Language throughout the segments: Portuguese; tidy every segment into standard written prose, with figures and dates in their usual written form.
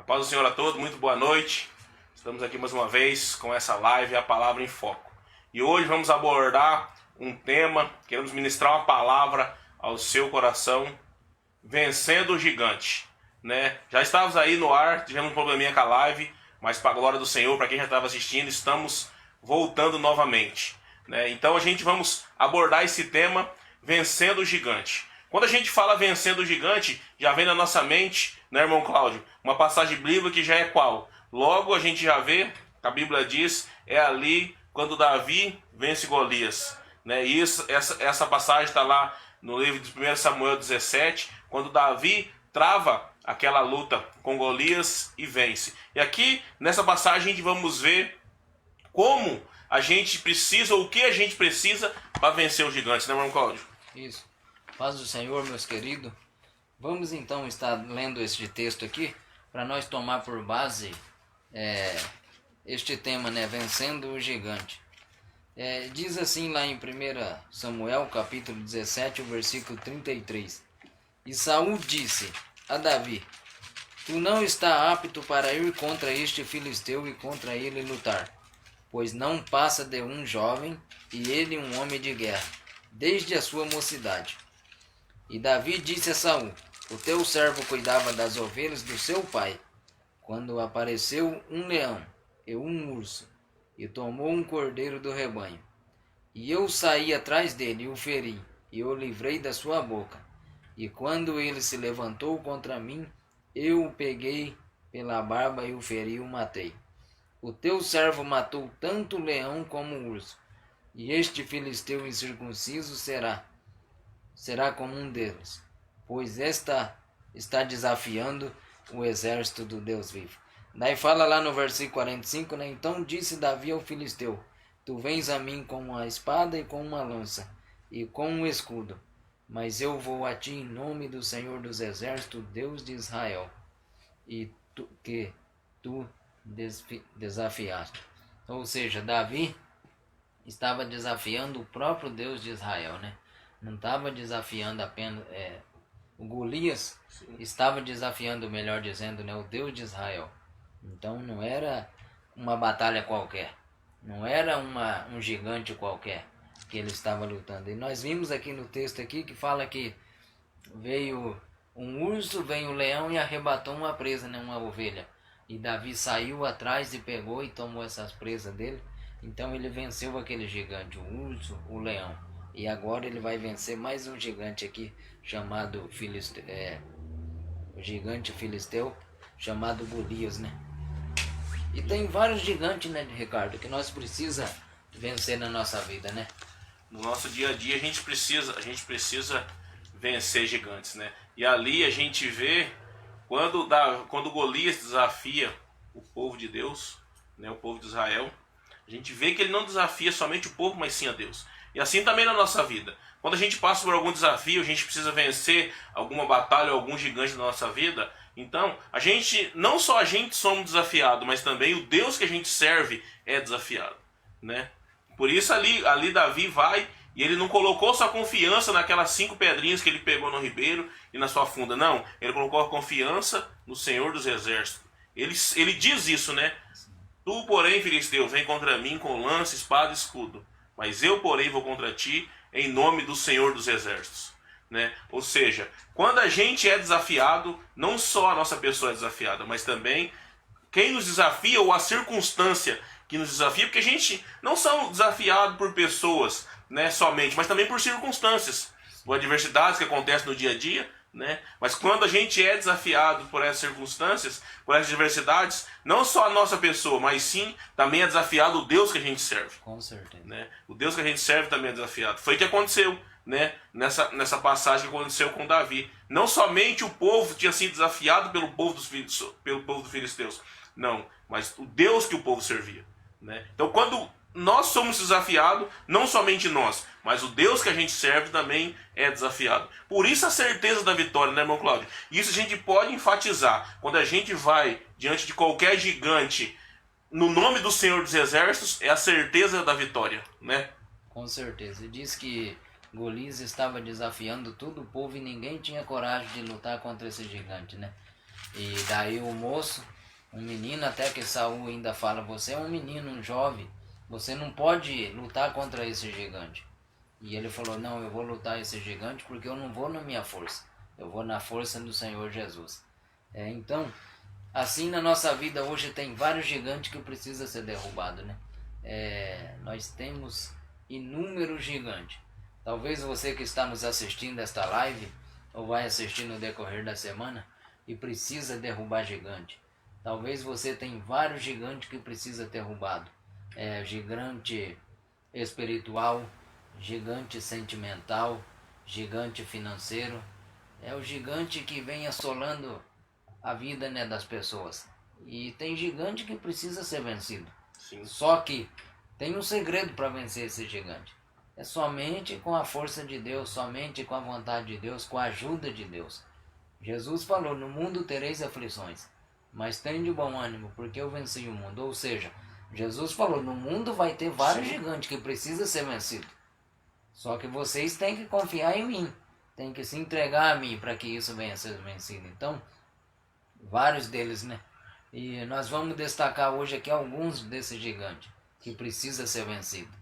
Paz do Senhor a todos, muito boa noite. Estamos aqui mais uma vez com essa live, a Palavra em Foco. E hoje vamos abordar um tema, queremos ministrar uma palavra ao seu coração, vencendo o gigante. Né? Já estávamos aí no ar, tivemos um probleminha com a live, mas para a glória do Senhor, para quem já estava assistindo, estamos voltando novamente. Né? Então a gente vamos abordar esse tema, vencendo o gigante. Quando a gente fala vencendo o gigante, já vem na nossa mente, né, irmão Cláudio, uma passagem bíblica que já é qual? Logo a gente já vê, a Bíblia diz, é ali quando Davi vence Golias. Né? E essa passagem está lá no livro de 1 Samuel 17, quando Davi trava aquela luta com Golias e vence. E aqui, nessa passagem, a gente vamos ver como a gente precisa, ou o que a gente precisa para vencer o gigante, né, irmão Cláudio? Isso. Paz do Senhor, meus queridos. Vamos então estar lendo este texto aqui, para nós tomar por base este tema, né, vencendo o gigante. Diz assim lá em 1 Samuel, capítulo 17, o versículo 33. E Saul disse a Davi: Tu não está apto para ir contra este filisteu e contra ele lutar, pois não passa de um jovem, e ele um homem de guerra, desde a sua mocidade. E Davi disse a Saul: O teu servo cuidava das ovelhas do seu pai, quando apareceu um leão e um urso, e tomou um cordeiro do rebanho. E eu saí atrás dele e o feri, e o livrei da sua boca. E quando ele se levantou contra mim, eu o peguei pela barba e o feri e o matei. O teu servo matou tanto o leão como o urso, e este filisteu incircunciso será como um deles, pois está desafiando o exército do Deus vivo. Daí fala lá no versículo 45, né? Então disse Davi ao filisteu: Tu vens a mim com uma espada e com uma lança, e com um escudo, mas eu vou a ti em nome do Senhor dos Exércitos, Deus de Israel, e tu desafiaste. Ou seja, Davi estava desafiando o próprio Deus de Israel, né? Não estava desafiando apenas... o Golias estava desafiando, melhor dizendo, né, o Deus de Israel. Então não era uma batalha qualquer. Não era um gigante qualquer que ele estava lutando. E nós vimos aqui no texto aqui que fala que veio um urso, veio um leão e arrebatou uma presa, né, uma ovelha. E Davi saiu atrás e pegou e tomou essas presas dele. Então ele venceu aquele gigante, o urso, o leão. E agora ele vai vencer mais um gigante aqui, chamado o gigante filisteu, chamado Golias, né? E tem vários gigantes, né, Ricardo, que nós precisa vencer na nossa vida, né? No nosso dia a dia a gente precisa vencer gigantes, né? E ali a gente vê quando Golias desafia o povo de Deus, né, o povo de Israel, a gente vê que ele não desafia somente o povo, mas sim a Deus. E assim também na nossa vida. Quando a gente passa por algum desafio, a gente precisa vencer alguma batalha, algum gigante na nossa vida. Então, não só a gente somos desafiados, mas também o Deus que a gente serve é desafiado. Né? Por isso ali Davi vai e ele não colocou sua confiança naquelas 5 pedrinhas que ele pegou no ribeiro e na sua funda. Não, ele colocou a confiança no Senhor dos Exércitos. Ele diz isso, né? Tu, porém, filisteu, vem contra mim com lança, espada e escudo. Mas eu, porém, vou contra ti em nome do Senhor dos Exércitos. Né? Ou seja, quando a gente é desafiado, não só a nossa pessoa é desafiada, mas também quem nos desafia ou a circunstância que nos desafia, porque a gente não são desafiados por pessoas, né, somente, mas também por circunstâncias, por adversidades que acontecem no dia a dia. Né? Mas quando a gente é desafiado por essas circunstâncias, por essas adversidades, não só a nossa pessoa, mas sim também é desafiado o Deus que a gente serve. Com certeza. Né? O Deus que a gente serve também é desafiado. Foi o que aconteceu, né? nessa passagem que aconteceu com Davi. Não somente o povo tinha sido desafiado pelo povo dos filisteus, não, mas o Deus que o povo servia. Né? Então quando nós somos desafiados, não somente nós, mas o Deus que a gente serve também é desafiado. Por isso a certeza da vitória, né, irmão Cláudio? Isso a gente pode enfatizar. Quando a gente vai diante de qualquer gigante, no nome do Senhor dos Exércitos, é a certeza da vitória, né? Com certeza. Diz que Golias estava desafiando todo o povo e ninguém tinha coragem de lutar contra esse gigante, né? E daí o moço, um menino, até que Saul ainda fala, você é um menino, um jovem, você não pode lutar contra esse gigante. E ele falou, não, eu vou lutar esse gigante porque eu não vou na minha força, eu vou na força do Senhor Jesus. Então, assim na nossa vida hoje tem vários gigantes que precisam ser derrubados, né? Nós temos inúmeros gigantes. Talvez você que está nos assistindo esta live, ou vai assistir no decorrer da semana, e precisa derrubar gigante. Talvez você tenha vários gigantes que precisa ter derrubado. Gigante espiritual, gigante sentimental, gigante financeiro. É o gigante que vem assolando a vida, né, das pessoas. E tem gigante que precisa ser vencido. Sim. Só que tem um segredo para vencer esse gigante. É somente com a força de Deus, somente com a vontade de Deus, com a ajuda de Deus. Jesus falou, no mundo tereis aflições, mas tende bom ânimo, porque eu venci o mundo. Ou seja, Jesus falou, no mundo vai ter vários gigantes que precisam ser vencidos. Só que vocês têm que confiar em mim, têm que se entregar a mim para que isso venha a ser vencido. Então, vários deles, né? E nós vamos destacar hoje aqui alguns desses gigantes que precisa ser vencido.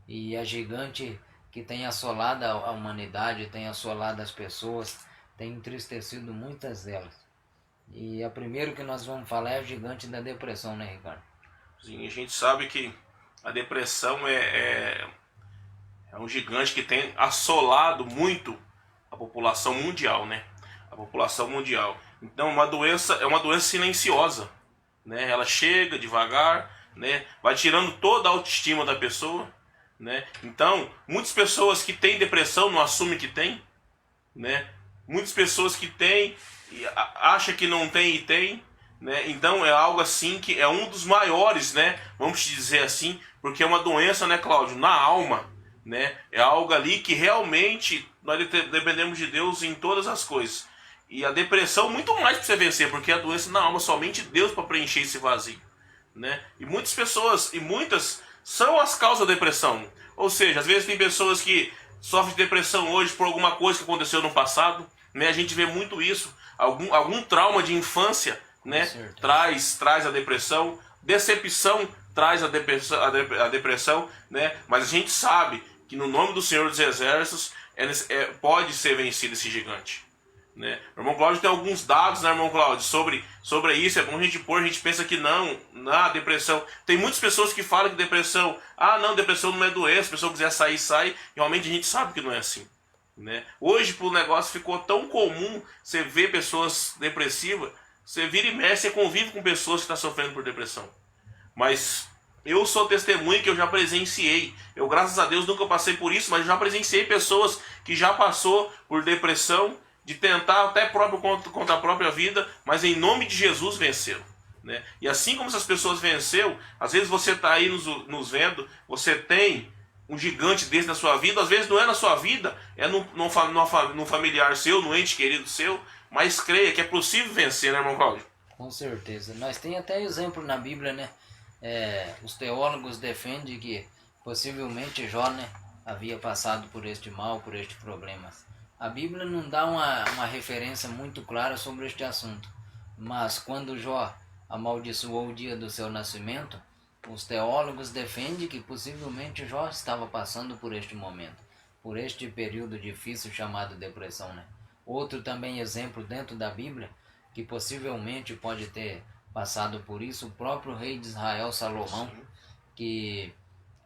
E a gigante que tem assolado a humanidade, tem assolado as pessoas, tem entristecido muitas delas. E a primeiro que nós vamos falar é o gigante da depressão, né, Ricardo? Sim, a gente sabe que a depressão é um gigante que tem assolado muito a população mundial, né? A população mundial. Então, é uma doença silenciosa, né? Ela chega devagar, né? Vai tirando toda a autoestima da pessoa, né? Então, muitas pessoas que têm depressão não assumem que tem, né? Muitas pessoas que têm e acham que não tem e tem, né? Então é algo assim que é um dos maiores, né? Vamos dizer assim, porque é uma doença, né, Cláudio, na alma, né? É algo ali que realmente nós dependemos de Deus em todas as coisas. E a depressão muito mais para você vencer, porque a doença na alma somente Deus para preencher esse vazio, né? E muitas pessoas, e muitas são as causas da depressão. Ou seja, às vezes tem pessoas que sofrem de depressão hoje por alguma coisa que aconteceu no passado, né? A gente vê muito isso, algum trauma de infância, né? Traz a depressão, decepção traz a depressão, né? Mas a gente sabe que no nome do Senhor dos Exércitos pode ser vencido esse gigante, né? O irmão Cláudio tem alguns dados, né, irmão Cláudio, sobre isso. É bom a gente pôr, a gente pensa que não, na depressão. Tem muitas pessoas que falam que depressão, depressão não é doença, se a pessoa quiser sair, sai. Realmente a gente sabe que não é assim, né? Hoje o negócio ficou tão comum, você vê pessoas depressivas, você vira e mexe, você convive com pessoas que estão sofrendo por depressão. Mas eu sou testemunho que eu já presenciei. Eu, graças a Deus, nunca passei por isso, mas já presenciei pessoas que já passou por depressão, de tentar até contra a própria vida, mas em nome de Jesus venceram, né? E assim como essas pessoas venceram, às vezes você está aí nos vendo, você tem um gigante desse na sua vida, às vezes não é na sua vida, é num familiar seu, num ente querido seu, mas creia que é possível vencer, né, irmão Cláudio? Com certeza. Nós tem até exemplo na Bíblia, né? Os teólogos defendem que possivelmente Jó, né, havia passado por este mal, por este problema. A Bíblia não dá uma referência muito clara sobre este assunto, mas quando Jó amaldiçoou o dia do seu nascimento, os teólogos defendem que possivelmente Jó estava passando por este momento, por este período difícil chamado depressão, né? Outro também exemplo dentro da Bíblia, que possivelmente pode ter passado por isso, o próprio rei de Israel, Salomão, que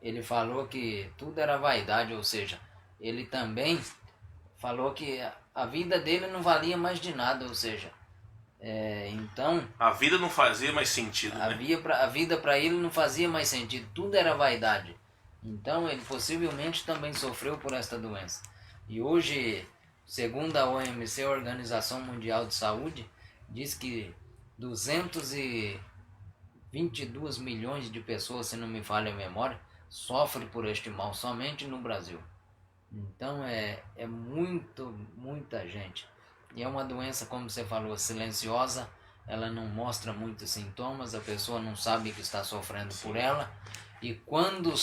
ele falou que tudo era vaidade, ou seja, ele também falou que a vida dele não valia mais de nada, ou seja, então... A vida não fazia mais sentido, né? A vida para ele não fazia mais sentido, tudo era vaidade. Então ele possivelmente também sofreu por esta doença. E hoje, segundo a OMC, a Organização Mundial de Saúde, diz que 222 milhões de pessoas, se não me falha a memória, sofrem por este mal somente no Brasil. Então é muita gente. E é uma doença, como você falou, silenciosa. Ela não mostra muitos sintomas, a pessoa não sabe que está sofrendo por ela. E quando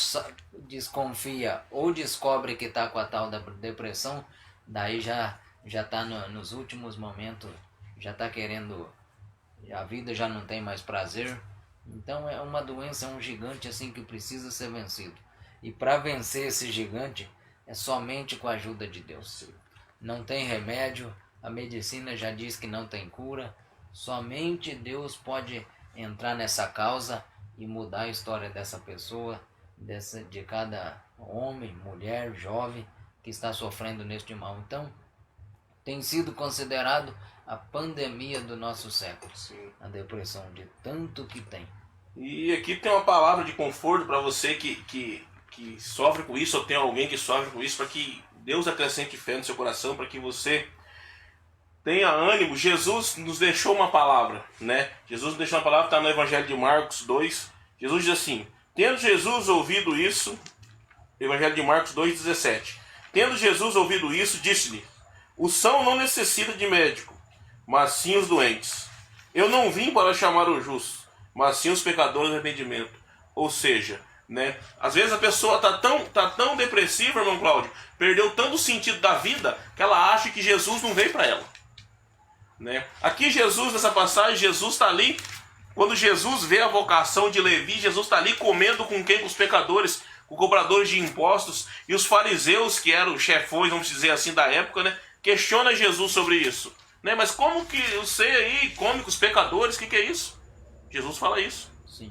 desconfia ou descobre que está com a tal da depressão, daí já está nos últimos momentos, já está querendo a vida já não tem mais prazer. Então é uma doença, é um gigante assim que precisa ser vencido. E para vencer esse gigante é somente com a ajuda de Deus. Não tem remédio, a medicina já diz que não tem cura. Somente Deus pode entrar nessa causa e mudar a história dessa pessoa, de cada homem, mulher, jovem que está sofrendo neste mal. Então, tem sido considerado a pandemia do nosso século. Sim. A depressão, de tanto que tem. E aqui tem uma palavra de conforto para você que sofre com isso, ou tem alguém que sofre com isso, para que Deus acrescente fé no seu coração, para que você tenha ânimo. Jesus nos deixou uma palavra, né? Jesus nos deixou uma palavra, está no Evangelho de Marcos 2. Jesus diz assim: tendo Jesus ouvido isso, Evangelho de Marcos 2,17. Tendo Jesus ouvido isso, disse-lhe: o são não necessita de médico, mas sim os doentes. Eu não vim para chamar os justos, mas sim os pecadores de arrependimento. Ou seja, né, às vezes a pessoa tá tão depressiva, irmão Cláudio, perdeu tanto o sentido da vida, que ela acha que Jesus não veio para ela. Né? Aqui Jesus, nessa passagem, Jesus está ali. Quando Jesus vê a vocação de Levi, Jesus está ali comendo com quem? Com os pecadores, com cobradores de impostos. E os fariseus, que eram chefões, vamos dizer assim, da época, né, questiona Jesus sobre isso. Né? Mas como que você aí come com os pecadores? O que é isso? Jesus fala isso. Sim.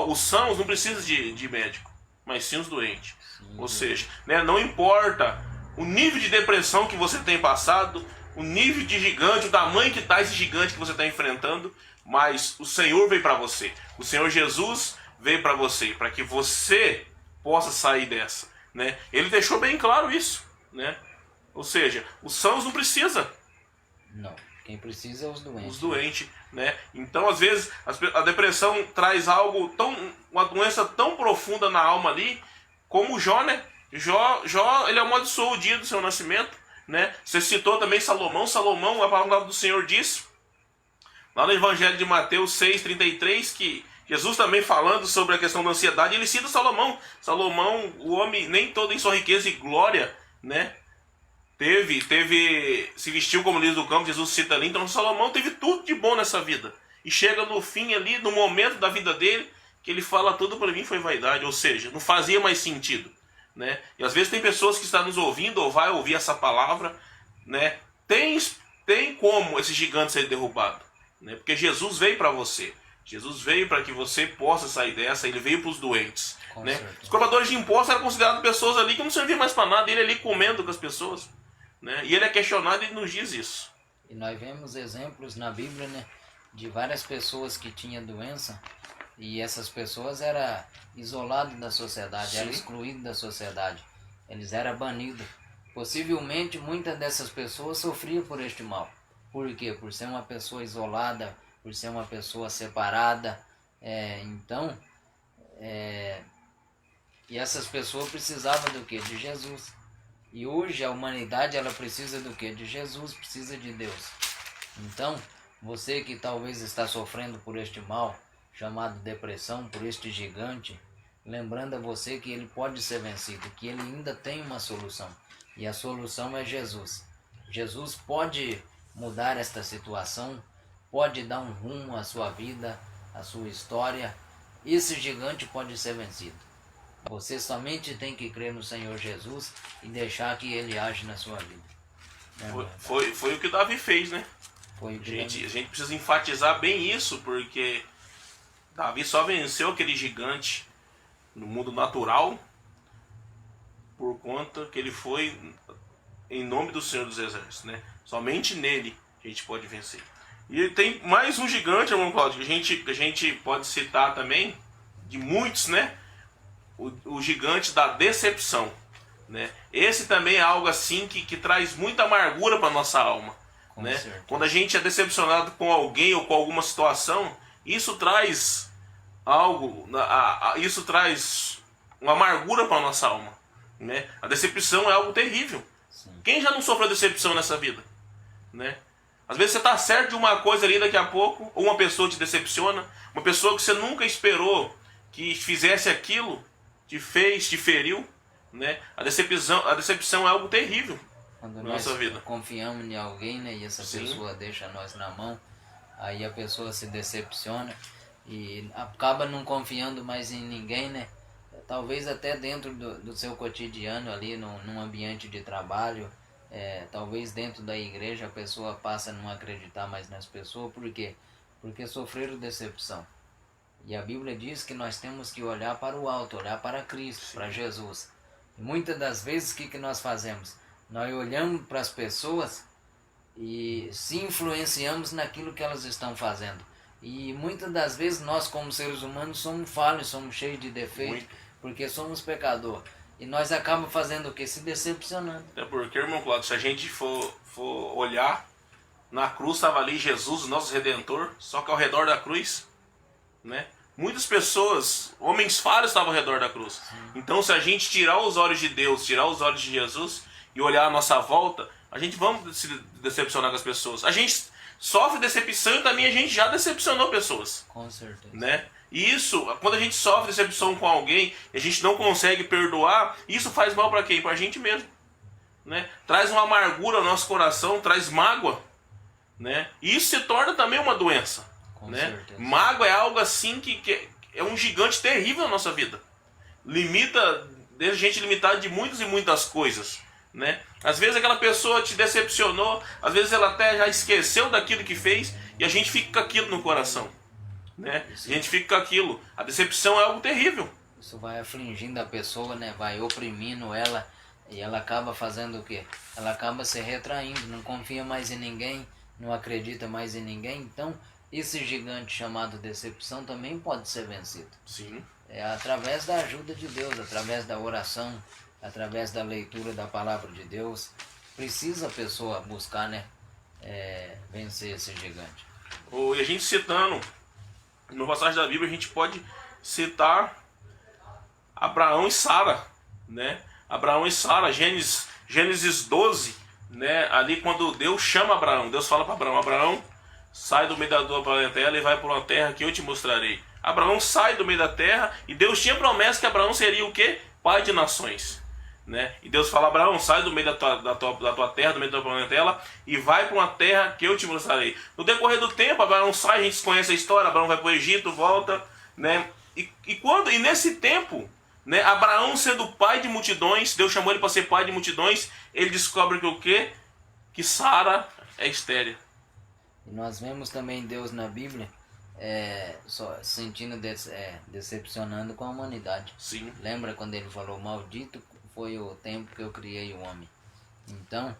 Os sãos não precisam de médico, mas sim os doentes. Sim. Ou seja, né, não importa o nível de depressão que você tem passado, o nível de gigante, o tamanho que está esse gigante que você está enfrentando, mas o Senhor veio para você. O Senhor Jesus veio para você, para que você possa sair dessa. Né? Ele deixou bem claro isso. Né? Ou seja, os sãos não precisam. Não, quem precisa é os doentes. Os doentes, né? Então, às vezes, a depressão traz uma doença tão profunda na alma ali, como Jó, né? Jó, ele amaldiçoou o dia do seu nascimento, né? Você citou também Salomão. Salomão, a palavra do Senhor diz, lá no Evangelho de Mateus 6,33, que Jesus também falando sobre a questão da ansiedade, ele cita Salomão. Salomão, o homem, nem todo em sua riqueza e glória, né? Se vestiu como líder do campo, Jesus cita ali. Então Salomão teve tudo de bom nessa vida. E chega no fim ali, no momento da vida dele, que ele fala: tudo para mim foi vaidade. Ou seja, não fazia mais sentido. Né? E às vezes tem pessoas que estão nos ouvindo ou vai ouvir essa palavra. Né? Tem como esse gigante ser derrubado. Né? Porque Jesus veio para você. Jesus veio para que você possa sair dessa. Ele veio para os doentes. Né? Os cobradores de impostos eram considerados pessoas ali que não serviam mais para nada. Ele ali comendo com as pessoas. Né? E ele é questionado e nos diz isso. E nós vemos exemplos na Bíblia, né, de várias pessoas que tinham doença, e essas pessoas eram isoladas da sociedade, eram excluídas da sociedade, eles eram banidos. Possivelmente muitas dessas pessoas sofriam por este mal. Por quê? Por ser uma pessoa isolada, por ser uma pessoa separada. E essas pessoas precisavam do quê? De Jesus. E hoje a humanidade, ela precisa do quê? De Jesus, precisa de Deus. Então, você que talvez está sofrendo por este mal, chamado depressão, por este gigante, lembrando a você que ele pode ser vencido, que ele ainda tem uma solução. E a solução é Jesus. Jesus pode mudar esta situação, pode dar um rumo à sua vida, à sua história. Esse gigante pode ser vencido. Você somente tem que crer no Senhor Jesus e deixar que Ele age na sua vida. Foi o que Davi fez, né? A gente precisa enfatizar bem isso, porque Davi só venceu aquele gigante no mundo natural por conta que ele foi em nome do Senhor dos Exércitos, né? Somente nele a gente pode vencer. E tem mais um gigante, irmão Cláudio, que a gente pode citar também, de muitos, né? O gigante da decepção, né? Esse também é algo assim que traz muita amargura para nossa alma, né? Quando a gente é decepcionado com alguém ou com alguma situação, isso traz isso traz uma amargura para nossa alma, né? A decepção é algo terrível. Sim. Quem já não sofreu decepção nessa vida, né? Às vezes você está certo de uma coisa ali, daqui a pouco ou uma pessoa te decepciona, uma pessoa que você nunca esperou que fizesse aquilo, te fez, te feriu, né? A decepção é algo terrível quando na nossa vida. Confiamos em alguém, né, e essa Sim. pessoa deixa nós na mão, Aí a pessoa se decepciona e acaba não confiando mais em ninguém, né? Talvez até dentro do seu cotidiano ali, num ambiente de trabalho, talvez dentro da igreja a pessoa passa a não acreditar mais nas pessoas. Por quê? Porque sofreram decepção. E a Bíblia diz que nós temos que olhar para o alto, olhar para Cristo, para Jesus. E muitas das vezes o que nós fazemos? Nós olhamos para as pessoas e se influenciamos naquilo que elas estão fazendo. E muitas das vezes nós, como seres humanos, somos falhos, somos cheios de defeitos, porque somos pecadores. E nós acabamos fazendo o quê? Se decepcionando. É porque, irmão Cláudio, se a gente for olhar, na cruz estava ali Jesus, o nosso Redentor, só que ao redor da cruz, né? Muitas pessoas, homens falhos, estavam ao redor da cruz. Então, se a gente tirar os olhos de Deus, tirar os olhos de Jesus e olhar a nossa volta, a gente vamos se decepcionar com as pessoas. A gente sofre decepção e também a gente já decepcionou pessoas. Com certeza. Né? E isso, quando a gente sofre decepção com alguém e a gente não consegue perdoar, isso faz mal para quem? Para a gente mesmo. Né? Traz uma amargura ao nosso coração, traz mágoa. Né? E isso se torna também uma doença. Né? Mágoa é algo assim que é um gigante terrível na nossa vida. Deixa a gente limitado de muitas e muitas coisas. Né? Às vezes aquela pessoa te decepcionou, às vezes ela até já esqueceu daquilo que fez e a gente fica com aquilo no coração. Né? A gente fica com aquilo. A decepção é algo terrível. Isso vai afligindo a pessoa, né? Vai oprimindo ela e ela acaba fazendo o quê? Ela acaba se retraindo, não confia mais em ninguém, não acredita mais em ninguém. Então, esse gigante chamado decepção também pode ser vencido. Sim. É através da ajuda de Deus, através da oração, através da leitura da palavra de Deus. Precisa a pessoa buscar, né? Vencer esse gigante. E a gente citando, no passagem da Bíblia, a gente pode citar Abraão e Sara, né? Abraão e Sara, Gênesis 12, né? Ali quando Deus chama Abraão, Deus fala para Abraão: Abraão, sai do meio da tua parentela e vai para uma terra que eu te mostrarei. Abraão sai do meio da terra e Deus tinha promessa que Abraão seria o quê? Pai de nações. Né? E Deus fala: Abraão, sai do meio da tua terra, do meio da tua parentela e vai para uma terra que eu te mostrarei. No decorrer do tempo, Abraão sai, a gente conhece a história, Abraão vai para o Egito, volta, né? E nesse tempo, né, Abraão sendo pai de multidões, Deus chamou ele para ser pai de multidões, ele descobre que o quê? Que Sara é estéril. E nós vemos também Deus na Bíblia só sentindo decepcionando com a humanidade. Sim. Lembra quando ele falou: maldito foi o tempo que eu criei o homem. Então,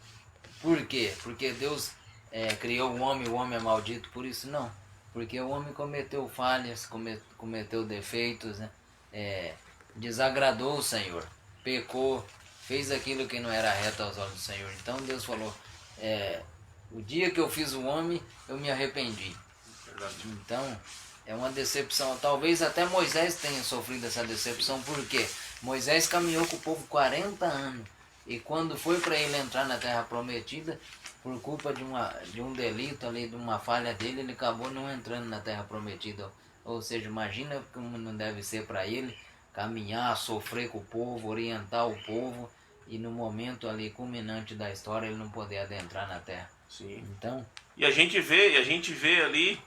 por quê? Porque Deus criou o homem é maldito por isso? Não. Porque o homem cometeu falhas, cometeu defeitos, né? Desagradou o Senhor, pecou, fez aquilo que não era reto aos olhos do Senhor. Então Deus falou: o dia que eu fiz o homem, eu me arrependi. Verdade. Então, é uma decepção. Talvez até Moisés tenha sofrido essa decepção, porque Moisés caminhou com o povo 40 anos. E quando foi para ele entrar na terra prometida, por culpa de um delito ali, de uma falha dele, ele acabou não entrando na terra prometida. Ou seja, imagina como não deve ser para ele caminhar, sofrer com o povo, orientar o povo, e no momento ali culminante da história ele não poder adentrar na terra. Sim. Então, e a gente vê ali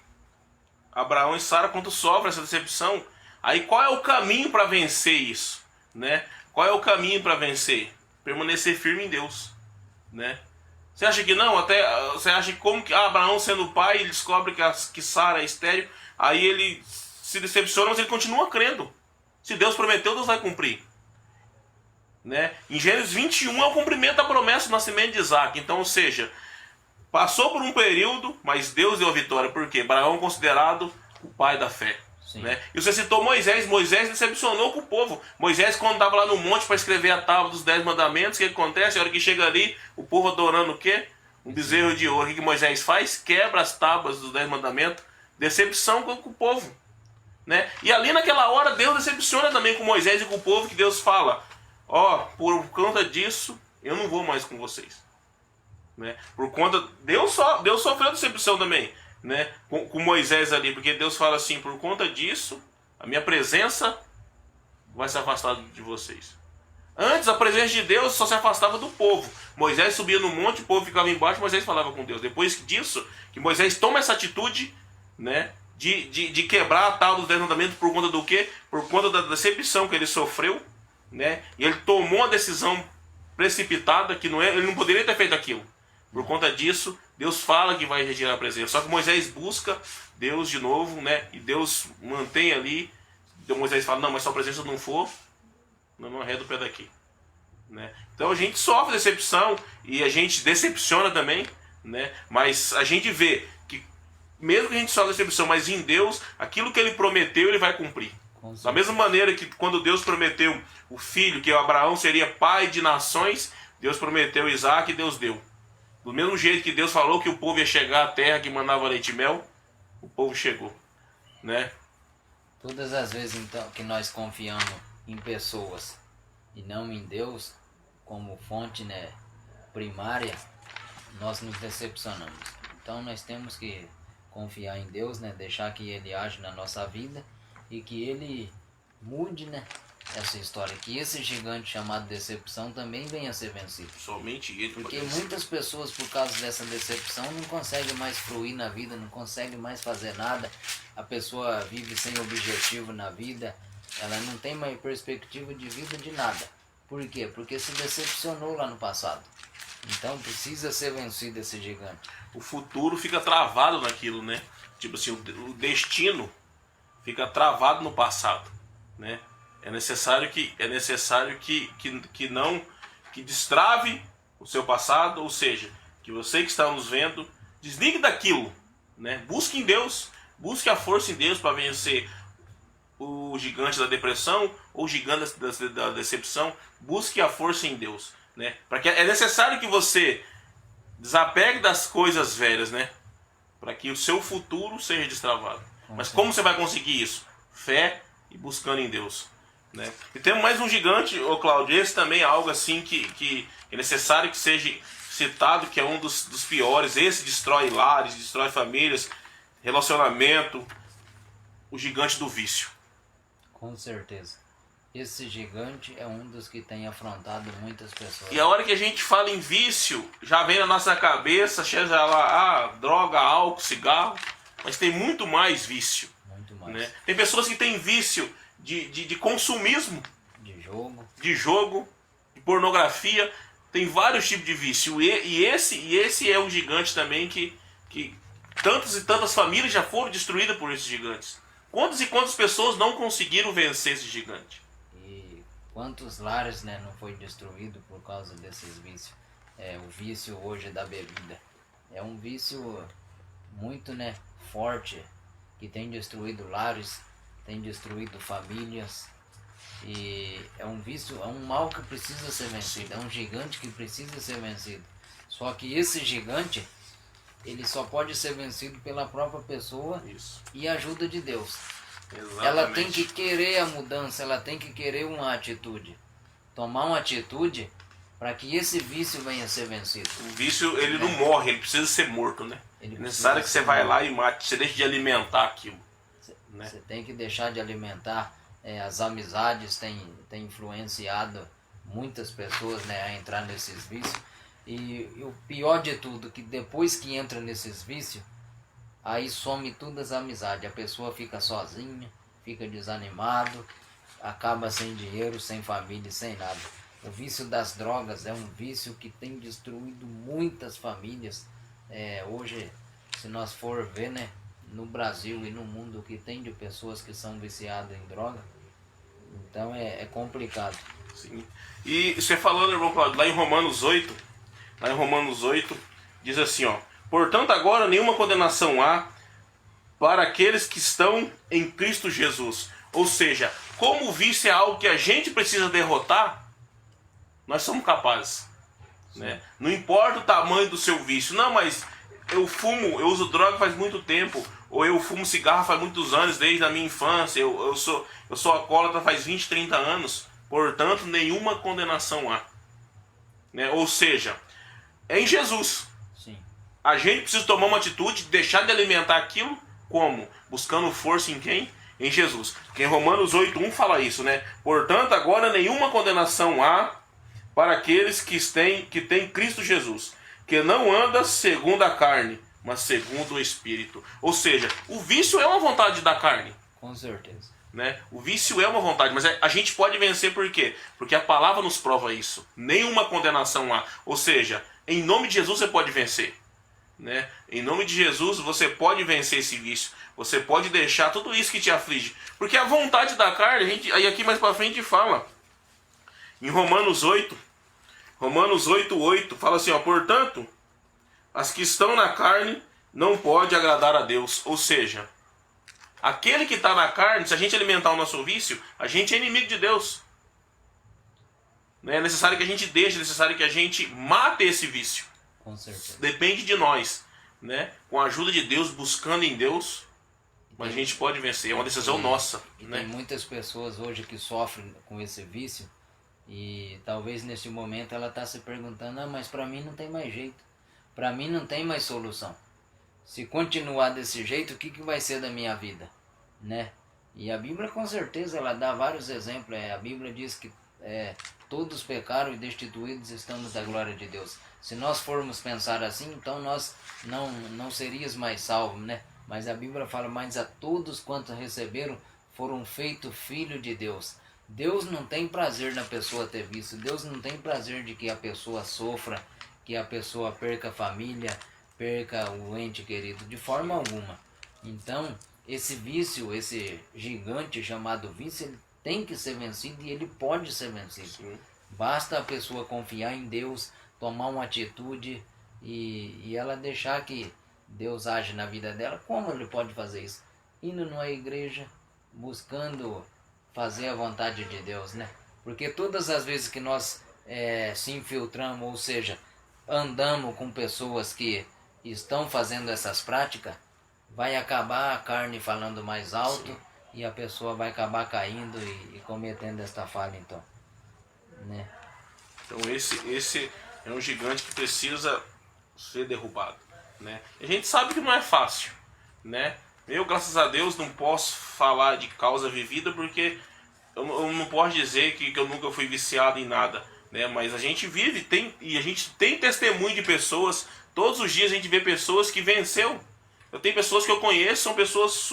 Abraão e Sara quando sofrem essa decepção. Aí qual é o caminho para vencer isso, né? Qual é o caminho para vencer? Permanecer firme em Deus, né? Você acha que não? Você acha que como que Abraão, sendo pai, ele descobre que Sara é estéril, aí ele se decepciona, mas ele continua crendo. Se Deus prometeu, Deus vai cumprir. Né? Em Gênesis 21 é o cumprimento da promessa do nascimento de Isaac. Então, ou seja, passou por um período, mas Deus deu a vitória. Por quê? Abraão é considerado o pai da fé. Né? E você citou Moisés. Moisés decepcionou com o povo. Moisés, quando estava lá no monte para escrever a tábua dos 10 mandamentos, o que acontece? A hora que chega ali, o povo adorando o quê? Um bezerro de ouro. O que Moisés faz? Quebra as tábuas dos 10 mandamentos. Decepção com o povo. Né? E ali naquela hora Deus decepciona também com Moisés e com o povo, que Deus fala: por conta disso eu não vou mais com vocês. Né? Por conta Deus sofreu decepção também, né? com Moisés ali, porque Deus fala assim: por conta disso a minha presença vai se afastar de vocês. Antes a presença de Deus só se afastava do povo. Moisés subia no monte, o povo ficava embaixo, Moisés falava com Deus. Depois disso, que Moisés toma essa atitude, né, de quebrar a tal dos 10 mandamentos por conta do quê? Por conta da decepção que ele sofreu, né? E ele tomou uma decisão precipitada que ele não poderia ter feito aquilo. Por conta disso, Deus fala que vai retirar a presença. Só que Moisés busca Deus de novo, né? E Deus mantém ali. Então Moisés fala, não, mas se a presença não for, não arreda o pé daqui, né? Então a gente sofre decepção e a gente decepciona também, né? Mas a gente vê que mesmo que a gente sofra decepção, mas em Deus, aquilo que ele prometeu, ele vai cumprir. Da mesma maneira que quando Deus prometeu o filho, que Abraão seria pai de nações, Deus prometeu Isaac e Deus deu. Do mesmo jeito que Deus falou que o povo ia chegar à terra que mandava leite e mel, o povo chegou, né? Todas as vezes então que nós confiamos em pessoas e não em Deus como fonte, né, primária, nós nos decepcionamos. Então nós temos que confiar em Deus, né, deixar que Ele age na nossa vida e que Ele mude, né, essa história, que esse gigante chamado decepção também venha a ser vencido. Somente Ele. Porque muitas pessoas, por causa dessa decepção, não conseguem mais fruir na vida, não conseguem mais fazer nada. A pessoa vive sem objetivo na vida, ela não tem mais perspectiva de vida de nada. Por quê? Porque se decepcionou lá no passado. Então precisa ser vencido esse gigante. O futuro fica travado naquilo, né? Tipo assim, o destino fica travado no passado, né? É necessário que destrave o seu passado, ou seja, que você que está nos vendo, desligue daquilo, né? Busque em Deus, busque a força em Deus para vencer o gigante da depressão ou o gigante da decepção. Busque a força em Deus, né? É necessário que você desapegue das coisas velhas, né? Para que o seu futuro seja destravado. Mas como você vai conseguir isso? Fé e buscando em Deus, né? E temos mais um gigante, ô Cláudio, esse também é algo assim que é necessário que seja citado, que é um dos piores. Esse destrói lares, destrói famílias, relacionamento, o gigante do vício. Com certeza. Esse gigante é um dos que tem afrontado muitas pessoas. E a hora que a gente fala em vício, já vem na nossa cabeça, chega lá, droga, álcool, cigarro, mas tem muito mais vício. Muito mais. Né? Tem pessoas que têm vício de consumismo, de jogo, de pornografia, tem vários tipos de vício. E esse é um gigante também que tantas e tantas famílias já foram destruídas por esses gigantes. Quantas e quantas pessoas não conseguiram vencer esse gigante? E quantos lares, né, não foi destruído por causa desses vícios? O vício hoje da bebida é um vício muito, né, forte, que tem destruído lares, tem destruído famílias. E é um vício, é um mal que precisa ser vencido, é um gigante que precisa ser vencido. Só que esse gigante, ele só pode ser vencido pela própria pessoa. Isso. E a ajuda de Deus. Exatamente. Ela tem que querer a mudança, ela tem que querer uma atitude. Tomar uma atitude para que esse vício venha a ser vencido. O vício, ele não morre, ele precisa ser morto, né? É necessário que você vai lá e mate, você deixe de alimentar aquilo. Você tem que deixar de alimentar. As amizades têm influenciado muitas pessoas, né, a entrar nesses vícios. E o pior de tudo, que depois que entra nesses vícios, aí some todas as amizades. A pessoa fica sozinha, fica desanimado, acaba sem dinheiro, sem família, sem nada. O vício das drogas é um vício que tem destruído muitas famílias. Hoje, se nós for ver, né, no Brasil e no mundo, o que tem de pessoas que são viciadas em droga, então é complicado. Sim. E você falando, irmão Cláudio, lá em Romanos 8, diz assim, ó: portanto agora nenhuma condenação há para aqueles que estão em Cristo Jesus. Ou seja, como o vício é algo que a gente precisa derrotar, nós somos capazes, né? Não importa o tamanho do seu vício. Não, mas eu uso droga faz muito tempo, ou eu fumo cigarro faz muitos anos, desde a minha infância, eu sou alcoólatra faz 20, 30 anos, portanto nenhuma condenação há, né? Ou seja, é em Jesus. Sim. A gente precisa tomar uma atitude, deixar de alimentar aquilo, como? Buscando força em quem? Em Jesus. Porque em Romanos 8:1 fala isso, né? Portanto agora nenhuma condenação há para aqueles que têm Cristo Jesus, que não anda segundo a carne, mas segundo o Espírito. Ou seja, o vício é uma vontade da carne. Com certeza. Né? O vício é uma vontade, mas a gente pode vencer por quê? Porque a palavra nos prova isso. Nenhuma condenação há. Ou seja, em nome de Jesus você pode vencer. Né? Em nome de Jesus você pode vencer esse vício. Você pode deixar tudo isso que te aflige. Porque a vontade da carne, aí aqui mais para frente fala. Em Romanos 8, fala assim, ó, portanto, as que estão na carne não pode agradar a Deus. Ou seja, aquele que está na carne, se a gente alimentar o nosso vício, a gente é inimigo de Deus. É necessário que a gente deixe, é necessário que a gente mate esse vício. Com certeza. Depende de nós, né? Com a ajuda de Deus, buscando em Deus, a gente pode vencer. É uma decisão nossa. Né? Tem muitas pessoas hoje que sofrem com esse vício e talvez nesse momento ela está se perguntando, mas para mim não tem mais jeito, para mim não tem mais solução. Se continuar desse jeito, o que vai ser da minha vida? Né? E a Bíblia com certeza ela dá vários exemplos. A Bíblia diz que todos pecaram e destituídos estamos da glória de Deus. Se nós formos pensar assim, então nós não seríamos mais salvos, né? Mas a Bíblia fala, mas a todos quantos receberam foram feitos filhos de Deus. Deus não tem prazer na pessoa ter vício. Deus não tem prazer de que a pessoa sofra, que a pessoa perca a família, perca o ente querido, de forma alguma. Então, esse vício, esse gigante chamado vício, ele tem que ser vencido e ele pode ser vencido. Sim. Basta a pessoa confiar em Deus, tomar uma atitude e ela deixar que Deus age na vida dela. Como ele pode fazer isso? Indo numa igreja, buscando fazer a vontade de Deus, né? Porque todas as vezes que nós se infiltramos, ou seja, andamos com pessoas que estão fazendo essas práticas, vai acabar a carne falando mais alto. Sim. E a pessoa vai acabar caindo e cometendo esta falha, então. Né? Então esse é um gigante que precisa ser derrubado. Né? A gente sabe que não é fácil. Né? Eu, graças a Deus, não posso falar de causa vivida porque eu não posso dizer que eu nunca fui viciado em nada. Né? Mas a gente vive e a gente tem testemunho de pessoas. Todos os dias a gente vê pessoas que venceu. Eu tenho pessoas que eu conheço, são pessoas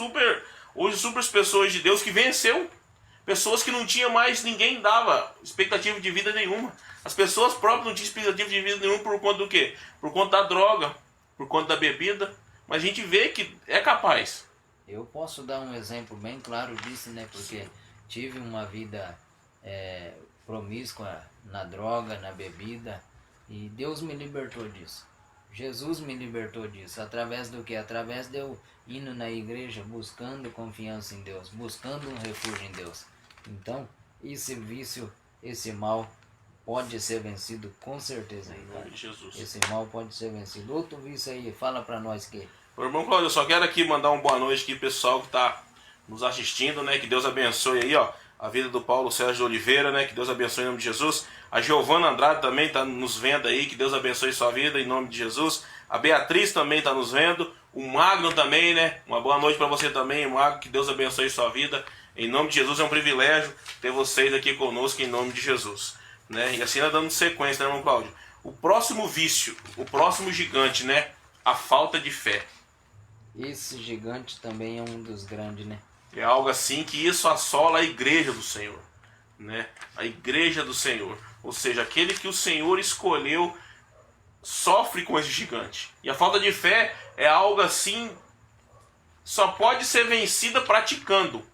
hoje super pessoas de Deus que venceu. Pessoas que não tinha mais, ninguém dava expectativa de vida nenhuma. As pessoas próprias não tinham expectativa de vida nenhuma por conta do quê? Por conta da droga, por conta da bebida. Mas a gente vê que é capaz. Eu posso dar um exemplo bem claro disso, né? Porque tive uma vida promíscua na droga, na bebida. E Deus me libertou disso. Jesus me libertou disso. Através do quê? Através de eu indo na igreja, buscando confiança em Deus, buscando um refúgio em Deus. Então, esse vício, esse mal pode ser vencido com certeza. Em nome de Jesus. Esse mal pode ser vencido. Outro vício aí, fala pra nós que... Ô, irmão Cláudio, eu só quero aqui mandar uma boa noite aqui pro pessoal que tá nos assistindo, né? Que Deus abençoe aí, ó, a vida do Paulo Sérgio de Oliveira, né? Que Deus abençoe em nome de Jesus. A Giovana Andrade também tá nos vendo aí, que Deus abençoe sua vida em nome de Jesus. A Beatriz também tá nos vendo. O Magno também, né? Uma boa noite para você também, Magno, que Deus abençoe sua vida. Em nome de Jesus, é um privilégio ter vocês aqui conosco em nome de Jesus. Né? E assim nós dando sequência, né, irmão Cláudio? O próximo vício, o próximo gigante, né? A falta de fé. Esse gigante também é um dos grandes, né? É algo assim que isso assola a igreja do Senhor. Né? A igreja do Senhor. Ou seja, aquele que o Senhor escolheu sofre com esse gigante. E a falta de fé é algo assim, só pode ser vencida praticando.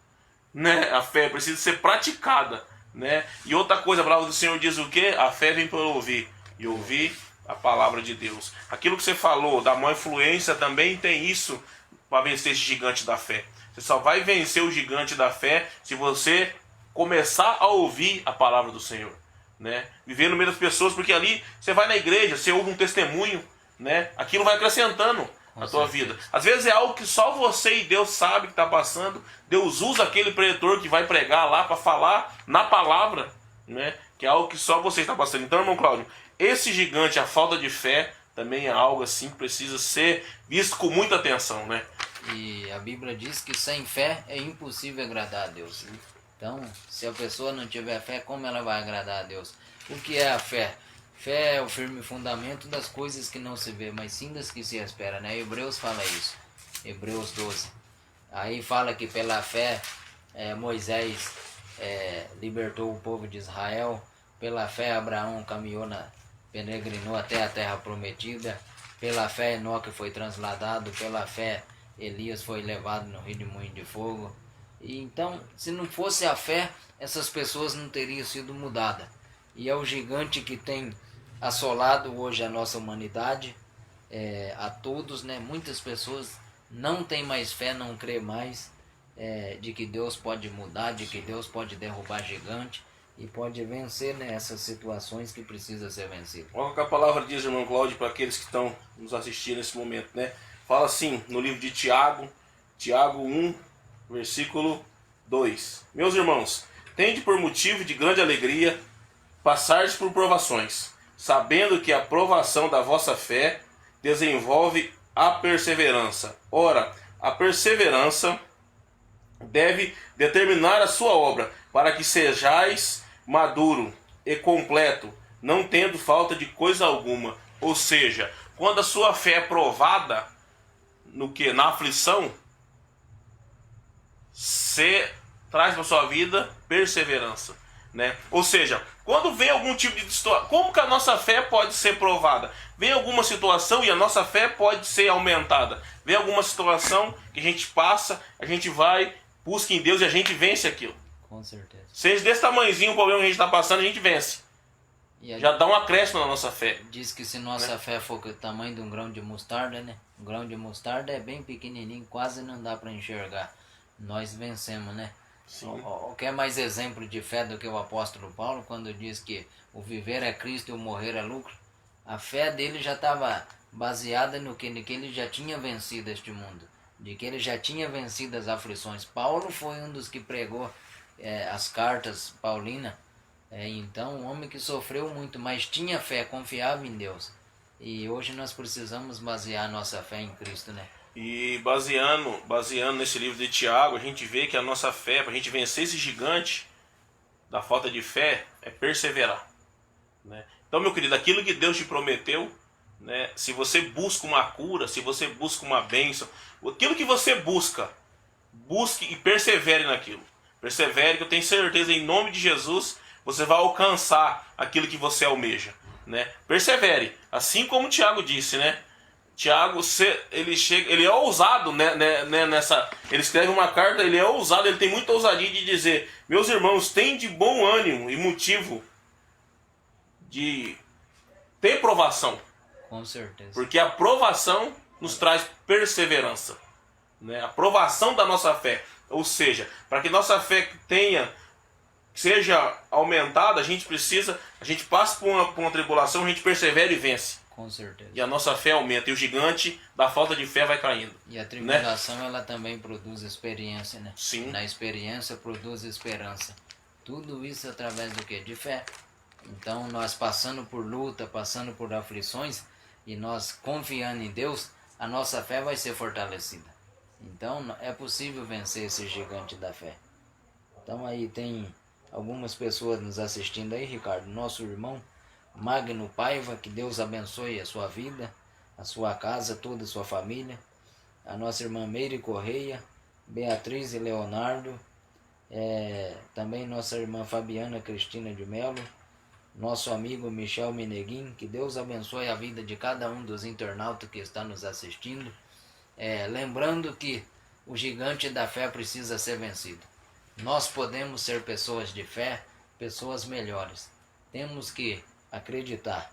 Né? A fé precisa ser praticada. Né? E outra coisa, a palavra do Senhor diz o quê? A fé vem pelo ouvir. E ouvir a palavra de Deus. Aquilo que você falou da má influência também tem isso para vencer esse gigante da fé. Você só vai vencer o gigante da fé se você começar a ouvir a palavra do Senhor. Né? Viver no meio das pessoas, porque ali você vai na igreja, você ouve um testemunho, né? Aquilo vai acrescentando a tua vida. Às vezes é algo que só você e Deus sabe que está passando. Deus usa aquele pregador que vai pregar lá para falar na palavra, né? Que é algo que só você está passando. Então, irmão Cláudio, esse gigante, a falta de fé, também é algo assim que precisa ser visto com muita atenção, né? E a Bíblia diz que sem fé é impossível agradar a Deus. Então, se a pessoa não tiver fé, como ela vai agradar a Deus? O que é a fé? Fé é o firme fundamento das coisas que não se vê, mas sim das que se espera, né? Hebreus fala isso, Hebreus 12. Aí fala que pela fé Moisés libertou o povo de Israel, pela fé Abraão peregrinou até a terra prometida, pela fé Enoque foi transladado, pela fé Elias foi levado no rio de moinho de fogo. E então, se não fosse a fé, essas pessoas não teriam sido mudadas. E é o gigante que tem assolado hoje a nossa humanidade, a todos, né? Muitas pessoas não têm mais fé, não crê mais de que Deus pode mudar, de que Deus pode derrubar gigante e pode vencer, né, essas situações que precisa ser vencido. Olha o que a palavra diz, irmão Cláudio, para aqueles que estão nos assistindo nesse momento, né? Fala assim no livro de Tiago, Tiago 1, versículo 2. Meus irmãos, tende por motivo de grande alegria passardes por provações, sabendo que a provação da vossa fé desenvolve a perseverança. Ora, a perseverança deve determinar a sua obra, para que sejais maduro e completo, não tendo falta de coisa alguma. Ou seja, quando a sua fé é provada, no que? Na aflição, você traz para sua vida perseverança, né? Ou seja, quando vem algum tipo de situação, como que a nossa fé pode ser provada? Vem alguma situação e a nossa fé pode ser aumentada. Vem alguma situação que a gente passa, a gente vai, busca em Deus e a gente vence aquilo. Com certeza. Seja desse tamanhozinho o problema que a gente está passando, a gente vence. Já dá um acréscimo na nossa fé. Diz que se nossa fé for o tamanho de um grão de mostarda, né? Um grão de mostarda é bem pequenininho, quase não dá para enxergar. Nós vencemos, né? O que é mais exemplo de fé do que o apóstolo Paulo, quando diz que o viver é Cristo e o morrer é lucro? A fé dele já estava baseada no que ele já tinha vencido este mundo, de que ele já tinha vencido as aflições. Paulo foi um dos que pregou as cartas paulinas. Então, um homem que sofreu muito, mas tinha fé, confiava em Deus. E hoje nós precisamos basear nossa fé em Cristo, né? E baseando nesse livro de Tiago, a gente vê que a nossa fé, para a gente vencer esse gigante da falta de fé, é perseverar, né? Então, meu querido, aquilo que Deus te prometeu, né? Se você busca uma cura, se você busca uma bênção, aquilo que você busque e persevere naquilo. Persevere, que eu tenho certeza, em nome de Jesus, você vai alcançar aquilo que você almeja, né? Persevere, assim como o Tiago disse, né? Tiago, ele é ousado, né, ele escreve uma carta, ele é ousado, ele tem muita ousadia de dizer: meus irmãos, tem de bom ânimo e motivo de ter provação. Com certeza. Porque a provação nos traz perseverança, né? A provação da nossa fé. Ou seja, para que nossa fé seja aumentada, a gente passa por uma tribulação, a gente persevera e vence. Com certeza. E a nossa fé aumenta, e o gigante da falta de fé vai caindo. E a tribulação, né? Ela também produz experiência, né? Sim. Na experiência produz esperança. Tudo isso através do quê? De fé. Então, nós passando por luta, passando por aflições, e nós confiando em Deus, a nossa fé vai ser fortalecida. Então, é possível vencer esse gigante da fé. Então, aí tem algumas pessoas nos assistindo aí, Ricardo. Nosso irmão Magno Paiva, que Deus abençoe a sua vida, a sua casa, toda a sua família. A nossa irmã Meire Correia, Beatriz e Leonardo, também nossa irmã Fabiana Cristina de Melo, nosso amigo Michel Meneguin. Que Deus abençoe a vida de cada um dos internautas que está nos assistindo. Lembrando que o gigante da fé precisa ser vencido. Nós podemos ser pessoas de fé, pessoas melhores. Temos que acreditar.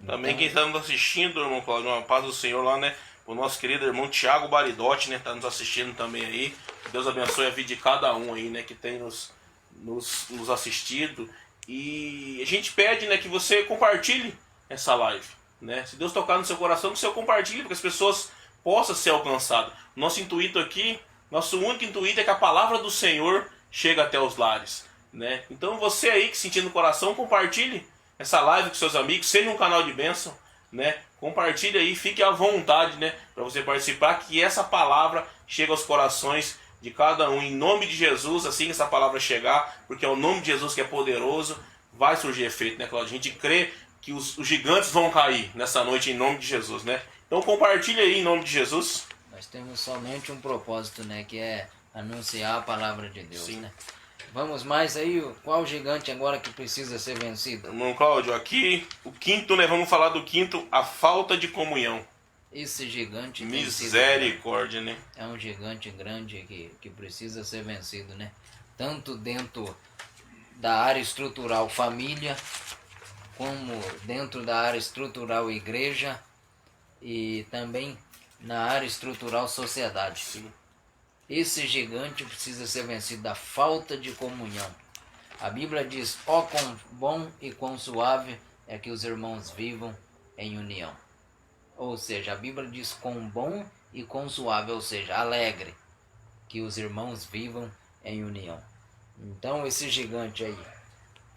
Também Então, quem está nos assistindo, irmão Cláudio, uma paz do Senhor lá, né? O nosso querido irmão Tiago Baridotti, né? Está nos assistindo também aí. Deus abençoe a vida de cada um aí, né? Que tem nos assistido. E a gente pede, né? Que você compartilhe essa live, né? Se Deus tocar no seu coração, que você compartilhe, para que as pessoas possam ser alcançadas. Nosso intuito aqui, nosso único intuito é que a palavra do Senhor chegue até os lares, né? Então você aí que sentindo no coração, compartilhe essa live com seus amigos, seja um canal de bênção, né? Compartilhe aí, fique à vontade, né? Para você participar, que essa palavra chegue aos corações de cada um, em nome de Jesus. Assim que essa palavra chegar, porque é o nome de Jesus que é poderoso, vai surgir efeito, né, Cláudio? A gente crê que os gigantes vão cair nessa noite em nome de Jesus, né? Então compartilha aí em nome de Jesus. Nós temos somente um propósito, né? Que é anunciar a palavra de Deus, Sim. né? Vamos mais aí, qual gigante agora que precisa ser vencido? Irmão Cláudio, aqui o quinto, né? Vamos falar do quinto, a falta de comunhão. Esse gigante Misericórdia, né? é um gigante grande que precisa ser vencido, né? Tanto dentro da área estrutural família, como dentro da área estrutural igreja e também na área estrutural sociedade. Sim. Esse gigante precisa ser vencido da falta de comunhão. A Bíblia diz, ó quão bom e quão suave é que os irmãos vivam em união. Ou seja, a Bíblia diz quão bom e quão suave, ou seja, alegre, que os irmãos vivam em união. Então esse gigante aí,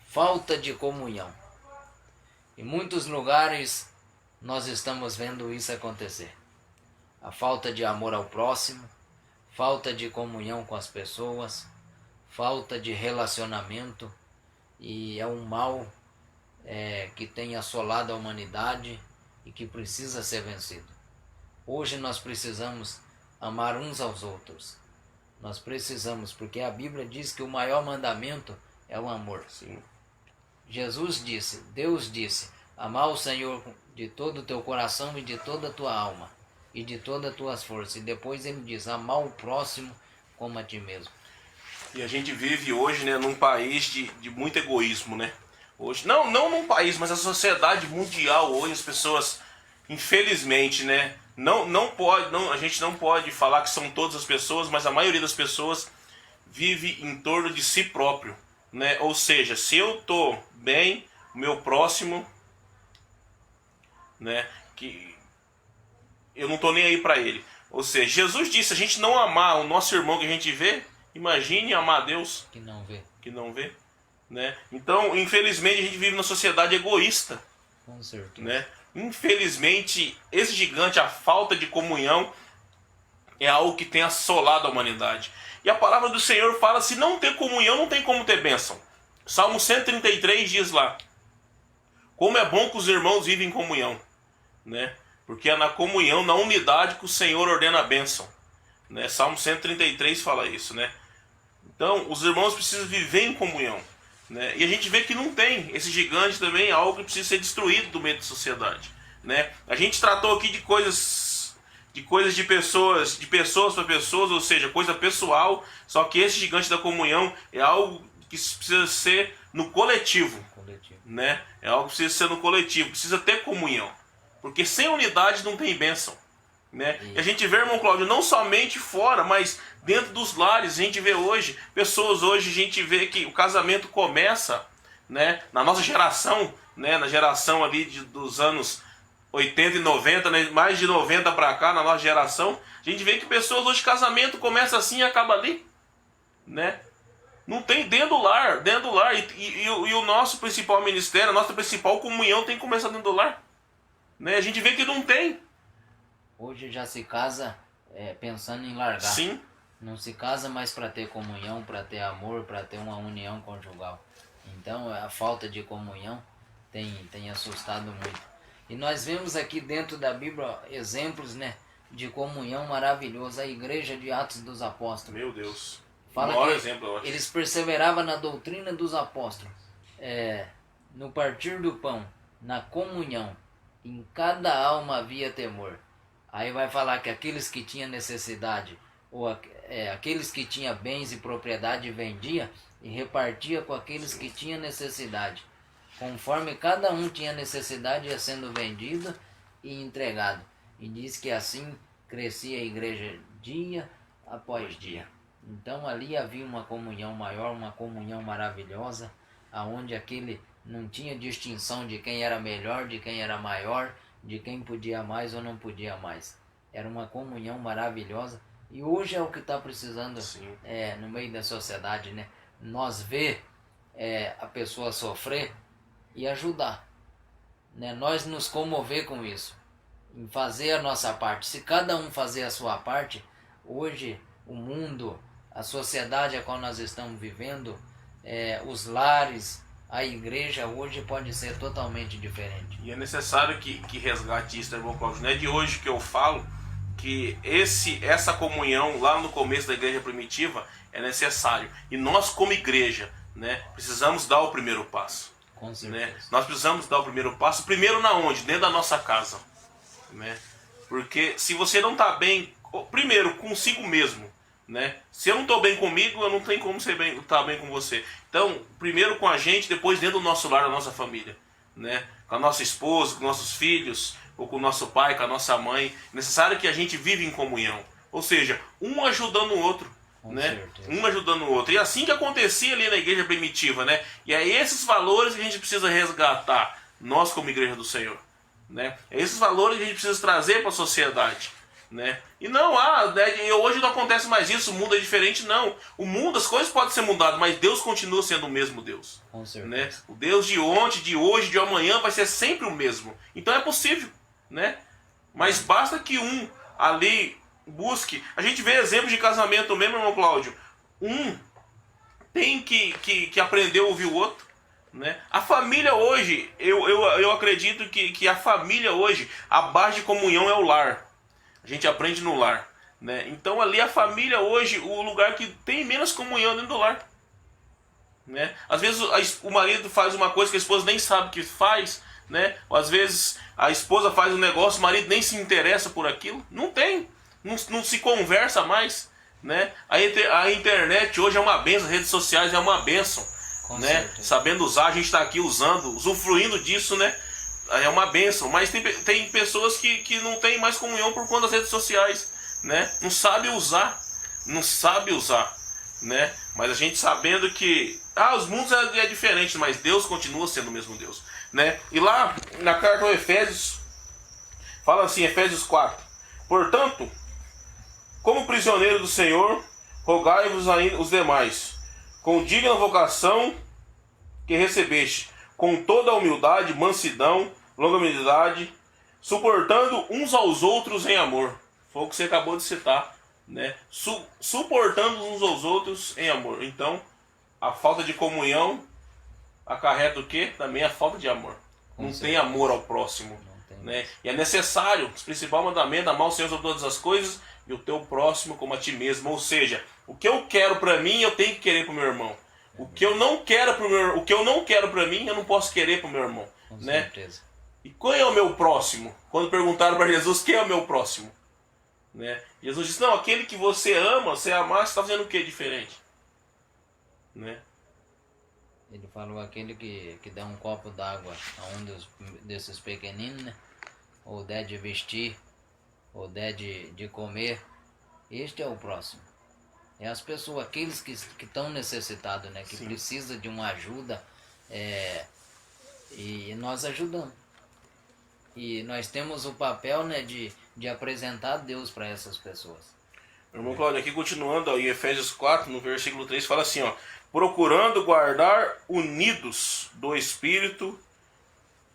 falta de comunhão. Em muitos lugares nós estamos vendo isso acontecer. A falta de amor ao próximo, falta de comunhão com as pessoas, falta de relacionamento, e é um mal que tem assolado a humanidade e que precisa ser vencido. Hoje nós precisamos amar uns aos outros. Nós precisamos, porque a Bíblia diz que o maior mandamento é o amor. Sim. Jesus disse, Deus disse, amar o Senhor de todo o teu coração e de toda a tua alma e de todas as tuas forças. E depois ele diz, amar o próximo como a ti mesmo. E a gente vive hoje, né, num país de muito egoísmo, né? Hoje, não num país, mas a sociedade mundial hoje, as pessoas, infelizmente, né, a gente não pode falar que são todas as pessoas, mas a maioria das pessoas vive em torno de si próprio, né? Ou seja, se eu tô bem, o meu próximo, né, que eu não tô nem aí para ele. Ou seja, Jesus disse, a gente não amar o nosso irmão que a gente vê, imagine amar a Deus Que não vê. que não vê, né? Então, infelizmente, a gente vive numa sociedade egoísta, Com certeza. né? Infelizmente, esse gigante, a falta de comunhão, é algo que tem assolado a humanidade. E a palavra do Senhor fala, se não ter comunhão, não tem como ter bênção. Salmo 133 diz lá, como é bom que os irmãos vivem em comunhão, né? Porque é na comunhão, na unidade que o Senhor ordena a bênção, né? Salmo 133 fala isso, né? Então, os irmãos precisam viver em comunhão, né? E a gente vê que não tem. Esse gigante também é algo que precisa ser destruído do meio da sociedade, né? A gente tratou aqui de coisas de pessoas para pessoas, ou seja, coisa pessoal, só que esse gigante da comunhão é algo que precisa ser no coletivo, né? É algo que precisa ser no coletivo, precisa ter comunhão, porque sem unidade não tem bênção, né? E a gente vê, irmão Cláudio, não somente fora, mas dentro dos lares. A gente vê hoje, pessoas hoje, a gente vê que o casamento começa, né, na nossa geração, né, na geração ali dos anos 80 e 90, né, mais de 90 para cá, na nossa geração, a gente vê que pessoas hoje, casamento começa assim e acaba ali, né? Não tem dentro do lar, e o nosso principal ministério, a nossa principal comunhão tem que começar dentro do lar, né? A gente vê que não tem. Hoje já se casa pensando em largar. Sim. Não se casa mais para ter comunhão, para ter amor, para ter uma união conjugal. Então a falta de comunhão tem assustado muito. E nós vemos aqui dentro da Bíblia exemplos, né, de comunhão maravilhosa. A igreja de Atos dos Apóstolos. Meu Deus. Fala Maior que exemplo, eu acho. eles perseveravam na doutrina dos apóstolos, no partir do pão, na comunhão. Em cada alma havia temor. Aí vai falar que aqueles que tinham necessidade, ou aqueles que tinham bens e propriedade, vendia e repartia com aqueles que tinham necessidade. Conforme cada um tinha necessidade, ia sendo vendido e entregado. E diz que assim crescia a igreja dia após dia. Então ali havia uma comunhão maior, uma comunhão maravilhosa, aonde aquele não tinha distinção de quem era melhor, de quem era maior, de quem podia mais ou não podia mais. Era uma comunhão maravilhosa. E hoje é o que está precisando no meio da sociedade, né? Nós ver a pessoa sofrer e ajudar, né? Nós nos comover com isso, em fazer a nossa parte. Se cada um fazer a sua parte, hoje o mundo, a sociedade a qual nós estamos vivendo, os lares, a igreja hoje pode ser totalmente diferente. E é necessário que resgate isso, irmão Cláudio. Não é de hoje que eu falo que essa comunhão lá no começo da igreja primitiva é necessário. E nós, como igreja, né, precisamos dar o primeiro passo. Com certeza. Né? Nós precisamos dar o primeiro passo. Primeiro na onde? Dentro da nossa casa. Né? Porque se você não está bem, primeiro consigo mesmo. Né? Se eu não estou bem comigo, eu não tenho como estar bem com você. Então, primeiro com a gente, depois dentro do nosso lar, da nossa família. Né? Com a nossa esposa, com nossos filhos, ou com o nosso pai, com a nossa mãe. É necessário que a gente viva em comunhão. Ou seja, um ajudando o outro. Né? Um ajudando o outro. E assim que acontecia ali na igreja primitiva. Né? E é esses valores que a gente precisa resgatar, nós como igreja do Senhor. Né? É esses valores que a gente precisa trazer para a sociedade. Né? E não hoje não acontece mais isso, o mundo é diferente, não. O mundo, as coisas podem ser mudadas, mas Deus continua sendo o mesmo Deus. Com certeza. Né? O Deus de ontem, de hoje, de amanhã vai ser sempre o mesmo. Então é possível, né? Mas basta que um ali busque. A gente vê exemplos de casamento mesmo, irmão Cláudio. Um tem que aprender a ouvir o outro. Né? A família hoje, eu acredito que a família hoje, a base de comunhão é o lar. A gente aprende no lar. Né? Então ali a família hoje, o lugar que tem menos comunhão dentro do lar. Né? Às vezes o marido faz uma coisa que a esposa nem sabe que faz. Né? Ou às vezes a esposa faz um negócio, o marido nem se interessa por aquilo. Não tem. Não se conversa mais. Né? A internet hoje é uma benção, as redes sociais é uma benção. Né? Sabendo usar, a gente está aqui usando, usufruindo disso, né? É uma benção. Mas tem pessoas que não tem mais comunhão por conta das redes sociais, né? Não sabe usar, né? Mas a gente sabendo que os mundos é diferente, mas Deus continua sendo o mesmo Deus, né? E lá na carta aos Efésios fala assim, Efésios 4: portanto, como prisioneiro do Senhor, rogai-vos ainda os demais, com digna vocação que recebeste, com toda a humildade, mansidão, longanimidade, suportando uns aos outros em amor. Foi o que você acabou de citar, né? Suportando uns aos outros em amor. Então, a falta de comunhão acarreta o quê? Também a falta de amor. Não tem amor ao próximo. Né? E é necessário, o principal mandamento, amar o Senhor sobre todas as coisas e o teu próximo como a ti mesmo. Ou seja, o que eu quero para mim, eu tenho que querer para o meu irmão. O que eu não quero para mim, eu não posso querer para o meu irmão. Com né? certeza. E qual é o meu próximo? Quando perguntaram para Jesus, quem é o meu próximo? Né? Jesus disse, não, aquele que você ama, você amar, você está fazendo o que diferente? Né? Ele falou aquele que dá um copo d'água a um desses pequeninos, né? Ou der de vestir, ou der de comer. Este é o próximo. É as pessoas, aqueles que estão necessitados, né? Que precisam de uma ajuda, e nós ajudamos. E nós temos o papel, né, de apresentar Deus para essas pessoas. Irmão Cláudio, aqui continuando ó, em Efésios 4, no versículo 3, fala assim, ó, procurando guardar unidos do Espírito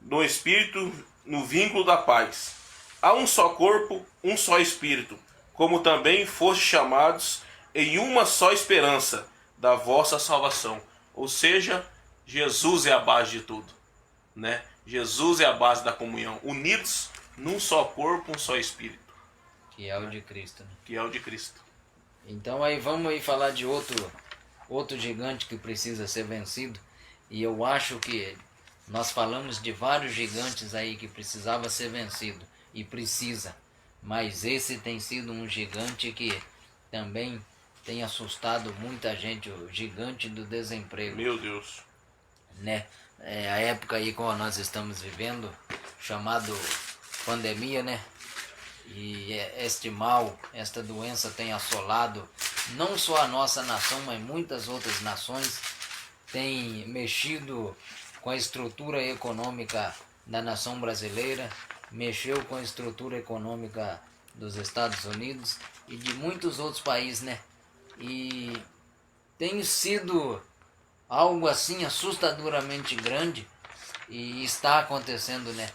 no vínculo da paz. Há um só corpo, um só Espírito, como também foste chamados em uma só esperança da vossa salvação. Ou seja, Jesus é a base de tudo. Né? Jesus é a base da comunhão. Unidos num só corpo, um só Espírito. Que é o de Cristo. Né? Que é o de Cristo. Então aí vamos aí falar de outro gigante que precisa ser vencido. E eu acho que nós falamos de vários gigantes aí que precisava ser vencido. E precisa. Mas esse tem sido um gigante que também tem assustado muita gente. O gigante do desemprego. Meu Deus. Né? A época aí como nós estamos vivendo, chamado pandemia, né? E este mal, esta doença tem assolado não só a nossa nação, mas muitas outras nações, tem mexido com a estrutura econômica da nação brasileira, mexeu com a estrutura econômica dos Estados Unidos e de muitos outros países, né? E tem sido algo assim assustadoramente grande e está acontecendo, né?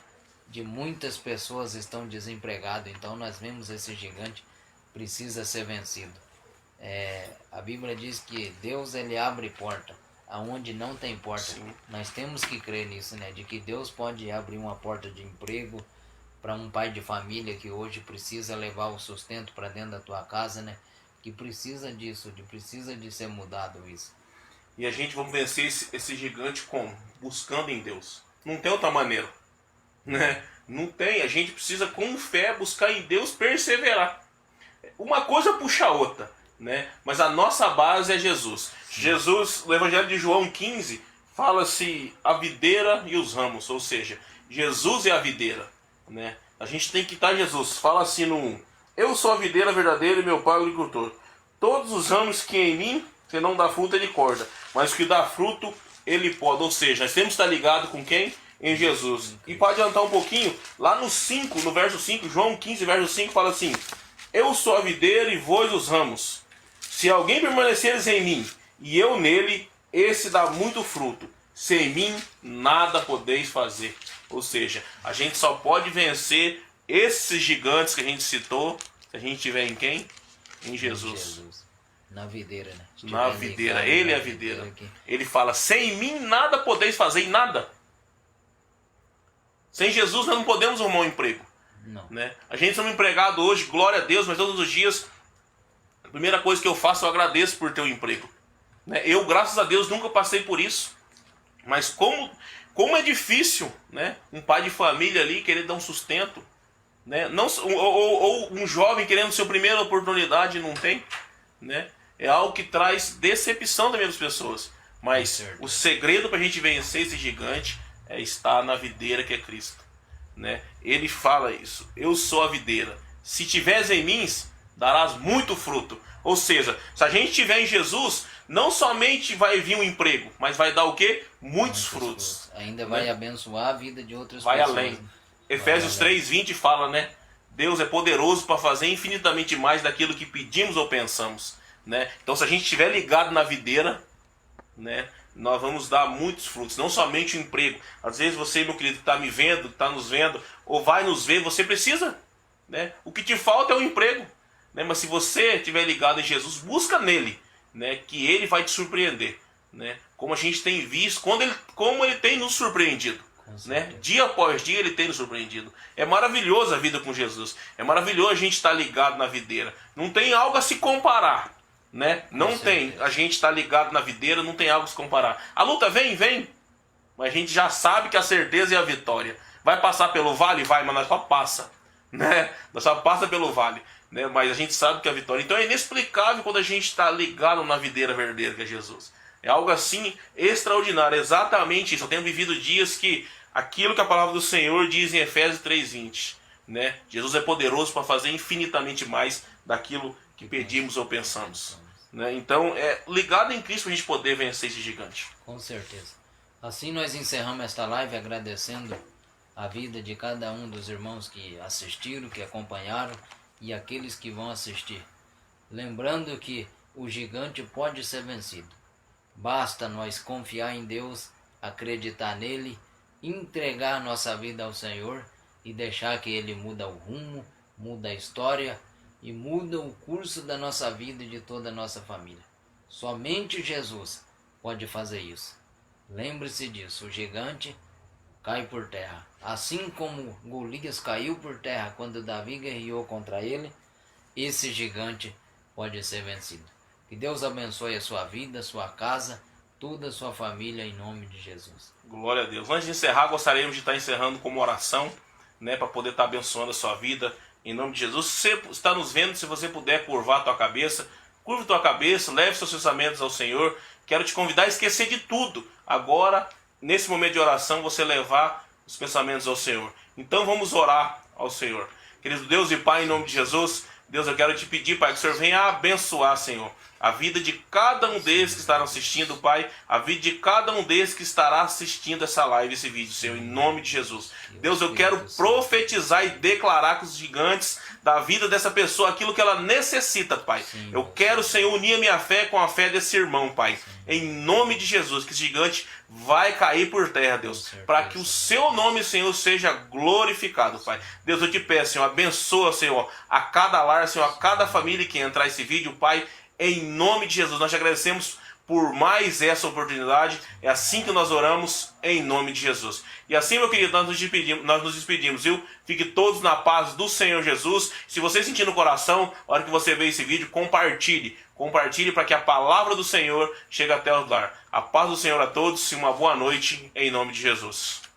De muitas pessoas estão desempregadas, então nós vemos esse gigante precisa ser vencido. A Bíblia diz que Deus ele abre porta, aonde não tem porta. Sim. Nós temos que crer nisso, né? De que Deus pode abrir uma porta de emprego para um pai de família que hoje precisa levar o sustento para dentro da tua casa, né? Que precisa disso, precisa de ser mudado isso. E a gente vamos vencer esse gigante como? Buscando em Deus. Não tem outra maneira, né? Não tem. A gente precisa com fé buscar em Deus, perseverar. Uma coisa puxa a outra, né? Mas a nossa base é Jesus. Jesus, no Evangelho de João 15, fala-se a videira e os ramos, ou seja, Jesus é a videira, né? A gente tem que estar Jesus. Fala assim no 1: eu sou a videira verdadeira e meu pai é o agricultor. Todos os ramos que em mim, se não dá fruto, ele corta, mas o que dá fruto, ele poda. Ou seja, nós temos que estar ligados com quem? Em Jesus. E para adiantar um pouquinho, lá no 5, no verso 5, João 15, verso 5, fala assim: eu sou a videira e vós os ramos. Se alguém permaneceres em mim e eu nele, esse dá muito fruto. Sem mim nada podeis fazer. Ou seja, a gente só pode vencer esses gigantes que a gente citou se a gente estiver em quem? Em Jesus. Na videira, né? Na videira. Ele é a videira. Ele fala: sem mim nada podeis fazer, em nada. Sem Jesus nós não podemos arrumar um emprego. Não. Né? A gente é um empregado hoje, glória a Deus, mas todos os dias a primeira coisa que eu faço, eu agradeço por ter um emprego. Né? Eu, graças a Deus, nunca passei por isso. Mas como é difícil, né? Um pai de família ali querer dar um sustento. Né? Não, ou um jovem querendo sua primeira oportunidade e não tem. Né? É algo que traz decepção também das pessoas. Mas o segredo para a gente vencer esse gigante é estar na videira que é Cristo. Né? Ele fala isso: eu sou a videira. Se tiveres em mim, darás muito fruto. Ou seja, se a gente estiver em Jesus, não somente vai vir um emprego, mas vai dar o quê? Muitos frutos. Ainda vai, né? Abençoar a vida de outras vai pessoas. Além. Efésios 3:20 fala, né? Deus é poderoso para fazer infinitamente mais daquilo que pedimos ou pensamos. Né? Então, se a gente estiver ligado na videira, né, nós vamos dar muitos frutos, não somente o emprego. Às vezes você, meu querido, que está me vendo, está nos vendo, ou vai nos ver, você precisa. Né? O que te falta é o emprego. Né? Mas se você estiver ligado em Jesus, busca nele, né, que ele vai te surpreender. Né? Como a gente tem visto, como ele tem nos surpreendido. Né? Dia após dia ele tem nos surpreendido. É maravilhoso a vida com Jesus. É maravilhoso a gente estar ligado na videira. Não tem algo a se comparar. Né? Não tem. A gente está ligado na videira, não tem algo a se comparar. A luta vem. Mas a gente já sabe que a certeza é a vitória. Vai passar pelo vale? Vai, mas nós só passa. Né? Nós só passa pelo vale. Né? Mas a gente sabe que é a vitória. Então é inexplicável quando a gente está ligado na videira verdadeira que é Jesus. É algo assim extraordinário. Exatamente isso. Eu tenho vivido dias que aquilo que a palavra do Senhor diz em Efésios 3:20. Né? Jesus é poderoso para fazer infinitamente mais daquilo que pedimos ou pensamos. Né? Então é ligado em Cristo para a gente poder vencer esse gigante. Com certeza. Assim nós encerramos esta live agradecendo a vida de cada um dos irmãos que assistiram, que acompanharam e aqueles que vão assistir. Lembrando que o gigante pode ser vencido. Basta nós confiar em Deus, acreditar nele, entregar nossa vida ao Senhor e deixar que ele muda o rumo, muda a história e muda o curso da nossa vida e de toda a nossa família. Somente Jesus pode fazer isso. Lembre-se disso, o gigante cai por terra. Assim como Golias caiu por terra quando Davi guerreou contra ele, esse gigante pode ser vencido. Que Deus abençoe a sua vida, a sua casa, toda a sua família, em nome de Jesus. Glória a Deus. Antes de encerrar, gostaríamos de estar encerrando com uma oração, né, para poder estar abençoando a sua vida, em nome de Jesus. Se você está nos vendo, se você puder curvar a tua cabeça, curva a tua cabeça, leve seus pensamentos ao Senhor. Quero te convidar a esquecer de tudo. Agora, nesse momento de oração, você levar os pensamentos ao Senhor. Então vamos orar ao Senhor. Querido Deus e Pai, em nome de Jesus, Deus, eu quero te pedir, Pai, que o Senhor venha abençoar, Senhor, a vida de cada um deles que estarão assistindo, Pai, a vida de cada um deles que estará assistindo essa live, esse vídeo, Senhor, em nome de Jesus. Deus, eu quero profetizar e declarar com os gigantes da vida dessa pessoa aquilo que ela necessita, Pai. Eu quero, Senhor, unir a minha fé com a fé desse irmão, Pai, em nome de Jesus, que esse gigante vai cair por terra, Deus, para que o seu nome, Senhor, seja glorificado, Pai. Deus, eu te peço, Senhor, abençoa, Senhor, a cada lar, Senhor, a cada família que entrar esse vídeo, Pai, em nome de Jesus. Nós te agradecemos por mais essa oportunidade. É assim que nós oramos, em nome de Jesus. E assim, meu querido, nós nos despedimos, viu? Fique todos na paz do Senhor Jesus. Se você sentir no coração, a hora que você ver esse vídeo, compartilhe. Compartilhe para que a palavra do Senhor chegue até o lar. A paz do Senhor a todos e uma boa noite, em nome de Jesus.